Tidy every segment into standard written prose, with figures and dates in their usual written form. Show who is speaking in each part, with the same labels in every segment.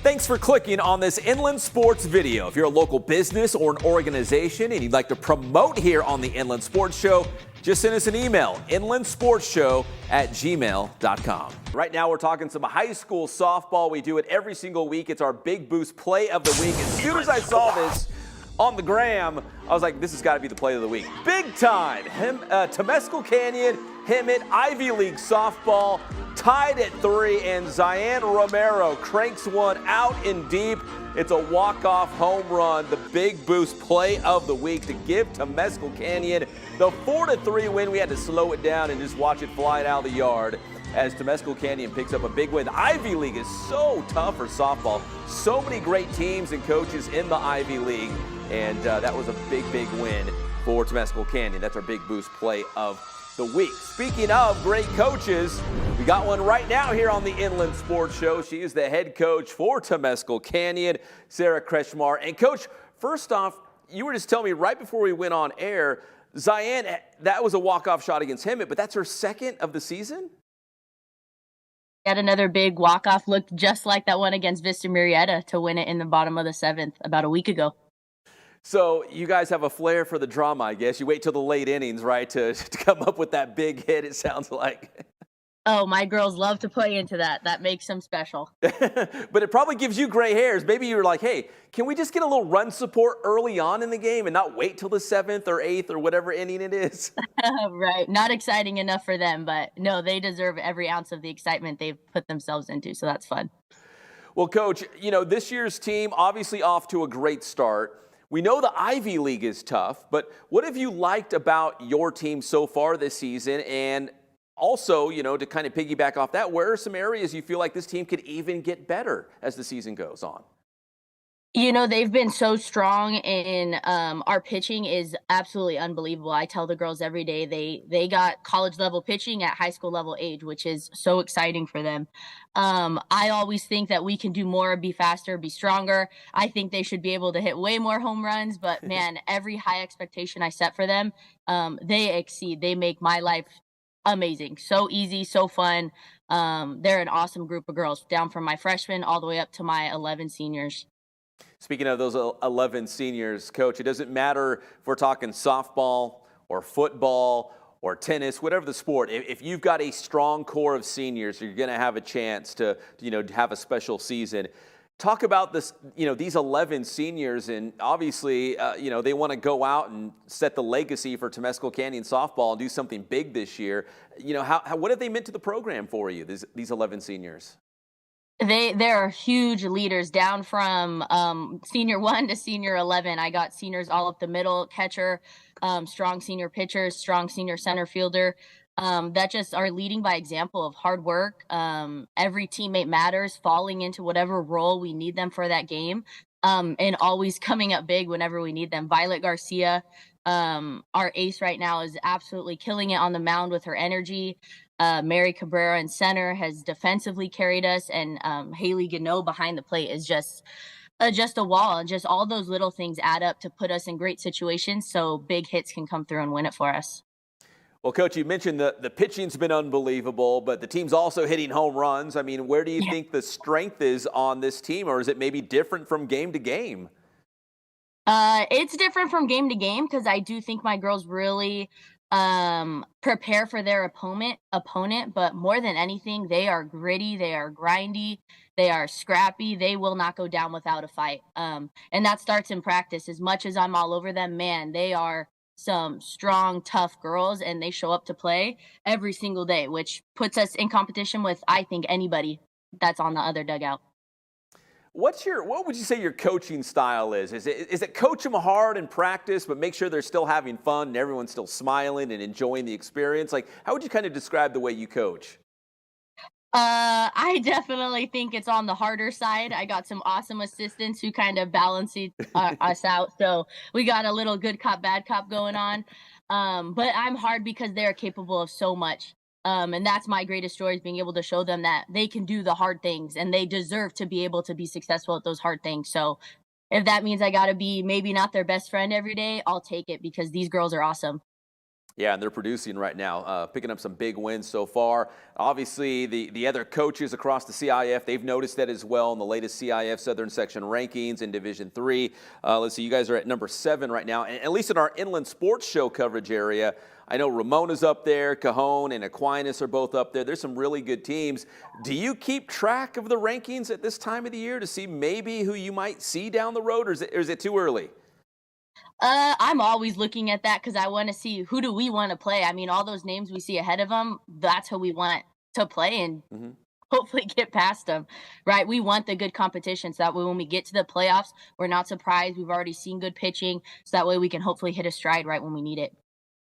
Speaker 1: Thanks for clicking on this Inland Sports video. If you're a local business or an organization and you'd like to promote here on the Inland Sports Show, just send us an email, inlandsportsshow@gmail.com. Right now we're talking some high school softball. We do it every single week. It's our Big Boost Play of the Week. As soon as I saw this on the gram, I was like, this has got to be the play of the week. Big time. Temescal Canyon, Hemet, Ivy League softball, tied at 3, and Zion Romero cranks one out in deep. It's a walk-off home run, the Big Boost Play of the Week to give Temescal Canyon the 4-3 win. We had to slow it down and just watch it fly out of the yard as Temescal Canyon picks up a big win. The Ivy League is so tough for softball. So many great teams and coaches in the Ivy League, and that was a big, big win for Temescal Canyon. That's our Big Boost Play of the Week. Speaking of great coaches, we got one right now here on the Inland Sports Show. She is the head coach for Temescal Canyon, Sarah Kretschmar. And Coach, first off, you were just telling me right before we went on air, Zion, that was a walk-off shot against Hemet, but that's her second of the season?
Speaker 2: Had another big walk-off, looked just like that one against Vista Murrieta to win it in the bottom of the 7th about a week ago.
Speaker 1: So you guys have a flair for the drama, I guess. You wait till the late innings, right, to come up with that big hit, it sounds like.
Speaker 2: Oh, my girls love to play into that. That makes them special.
Speaker 1: But it probably gives you gray hairs. Maybe you were like, hey, can we just get a little run support early on in the game and not wait till the 7th or 8th or whatever inning it is?
Speaker 2: Right. Not exciting enough for them, but no, they deserve every ounce of the excitement they've put themselves into, so that's fun.
Speaker 1: Well, Coach, you know, this year's team obviously off to a great start. We know the Ivy League is tough, but what have you liked about your team so far this season? And also, you know, to kind of piggyback off that, where are some areas you feel like this team could even get better as the season goes on?
Speaker 2: You know, they've been so strong in our pitching is absolutely unbelievable. I tell the girls every day they got college level pitching at high school level age, which is so exciting for them. I always think that we can do more, be faster, be stronger. I think they should be able to hit way more home runs, but man, every high expectation I set for them, they exceed. They make my life amazing. So easy, so fun. They're an awesome group of girls, down from my freshmen all the way up to my 11 seniors.
Speaker 1: Speaking of those 11 seniors, Coach, it doesn't matter if we're talking softball or football or tennis, whatever the sport. If you've got a strong core of seniors, you're going to have a chance to, you know, have a special season. Talk about this, you know, these 11 seniors, and obviously, you know, they want to go out and set the legacy for Temescal Canyon softball and do something big this year. You know, what have they meant to the program for you, these 11 seniors?
Speaker 2: They're huge leaders, down from senior 1 to senior 11. I got seniors all up the middle, catcher, strong senior pitchers, strong senior center fielder, that just are leading by example of hard work. Every teammate matters, falling into whatever role we need them for that game, and always coming up big whenever we need them. Violet Garcia, our ace right now, is absolutely killing it on the mound with her energy. Mary Cabrera in center has defensively carried us, and Haley Gano behind the plate is just a wall. And just all those little things add up to put us in great situations so big hits can come through and win it for us.
Speaker 1: Well, Coach, you mentioned the pitching's been unbelievable, but the team's also hitting home runs. I mean, where do you think the strength is on this team, or is it maybe different from game to game?
Speaker 2: It's different from game to game because I do think my girls really prepare for their opponent, but more than anything, they are gritty, they are grindy, they are scrappy. They will not go down without a fight. And that starts in practice. As much as I'm all over them, man, they are some strong, tough girls, and they show up to play every single day, which puts us in competition with, I think, anybody that's on the other dugout.
Speaker 1: What would you say your coaching style is? Is it coach them hard in practice, but make sure they're still having fun and everyone's still smiling and enjoying the experience? Like, how would you kind of describe the way you coach?
Speaker 2: I definitely think it's on the harder side. I got some awesome assistants who kind of balance us out. So we got a little good cop, bad cop going on. But I'm hard because they're capable of so much. And that's my greatest joy, is being able to show them that they can do the hard things and they deserve to be able to be successful at those hard things. So if that means I got to be maybe not their best friend every day, I'll take it because these girls are awesome.
Speaker 1: Yeah, and they're producing right now, picking up some big wins so far. Obviously, the other coaches across the CIF, they've noticed that as well in the latest CIF Southern Section rankings in Division III. Let's see, you guys are at number 7 right now, and at least in our inland sports show coverage area. I know Ramona's up there, Cajon and Aquinas are both up there. There's some really good teams. Do you keep track of the rankings at this time of the year to see maybe who you might see down the road, or is it too early?
Speaker 2: I'm always looking at that because I want to see who do we want to play. I mean, all those names we see ahead of them, that's who we want to play and hopefully get past them, right? We want the good competition so that way when we get to the playoffs, we're not surprised. We've already seen good pitching, so that way we can hopefully hit a stride right when we need it.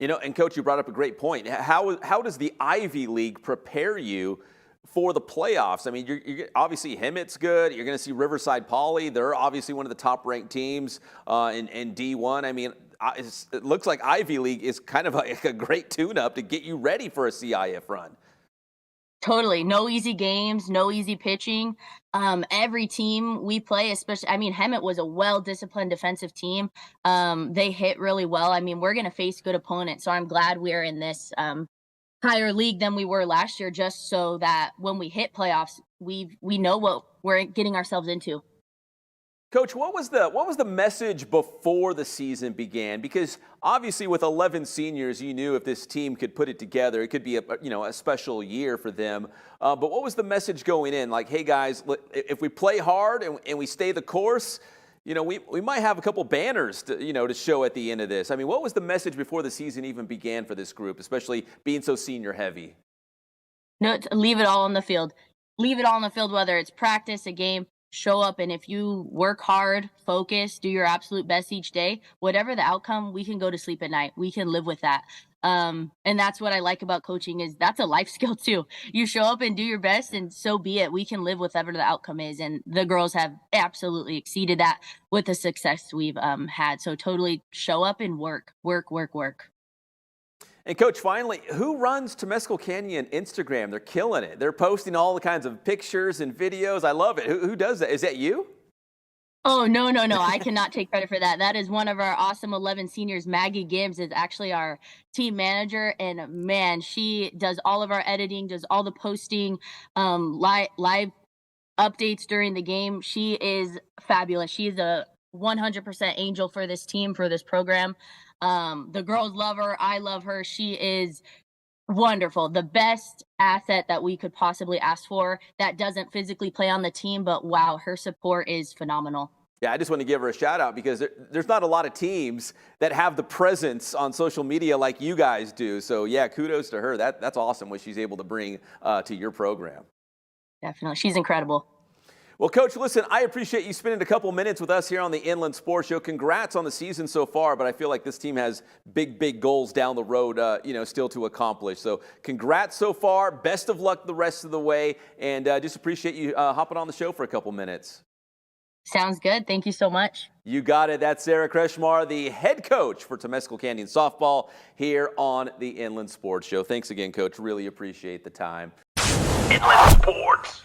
Speaker 1: You know, and Coach, you brought up a great point. How does the Ivy League prepare you for the playoffs? I mean, you're obviously Hemet's good. You're going to see Riverside Poly. They're obviously one of the top-ranked teams in D1. I mean, it looks like Ivy League is kind of a great tune-up to get you ready for a CIF run.
Speaker 2: Totally. No easy games, no easy pitching. Every team we play, especially, I mean, Hemet was a well-disciplined defensive team. They hit really well. I mean, we're going to face good opponents, so I'm glad we're in this higher league than we were last year, just so that when we hit playoffs, we know what we're getting ourselves into.
Speaker 1: Coach, what was the message before the season began? Because obviously with 11 seniors, you knew if this team could put it together, it could be a special year for them. But what was the message going in? Like, hey guys, if we play hard and we stay the course, we might have a couple banners to show at the end of this. I mean, what was the message before the season even began for this group, especially being so senior heavy?
Speaker 2: No, leave it all on the field. Leave it all on the field, whether it's practice, a game. Show up, and if you work hard, focus, do your absolute best each day, whatever the outcome, we can go to sleep at night. We can live with that. And that's what I like about coaching is that's a life skill too. You show up and do your best, and so be it. We can live with whatever the outcome is, and the girls have absolutely exceeded that with the success we've had. So totally show up and work.
Speaker 1: And Coach, finally, who runs Temescal Canyon Instagram? They're killing it. They're posting all the kinds of pictures and videos. I love it. Who does that? Is that you?
Speaker 2: Oh, no. I cannot take credit for that. That is one of our awesome 11 seniors. Maggie Gibbs is actually our team manager. And man, she does all of our editing, does all the posting, live updates during the game. She is fabulous. She is a 100% angel for this team, for this program. The girls love her. I love her. She is wonderful. The best asset that we could possibly ask for that doesn't physically play on the team, but wow, her support is phenomenal.
Speaker 1: Yeah, I just want to give her a shout out because there's not a lot of teams that have the presence on social media like you guys do. So yeah, kudos to her. That's awesome what she's able to bring to your program.
Speaker 2: Definitely. She's incredible.
Speaker 1: Well, Coach, listen, I appreciate you spending a couple minutes with us here on the Inland Sports Show. Congrats on the season so far, but I feel like this team has big goals down the road, still to accomplish. So congrats so far. Best of luck the rest of the way, and just appreciate you hopping on the show for a couple minutes.
Speaker 2: Sounds good. Thank you so much.
Speaker 1: You got it. That's Sarah Kretschmar, the head coach for Temescal Canyon Softball here on the Inland Sports Show. Thanks again, Coach. Really appreciate the time.
Speaker 3: Inland Sports.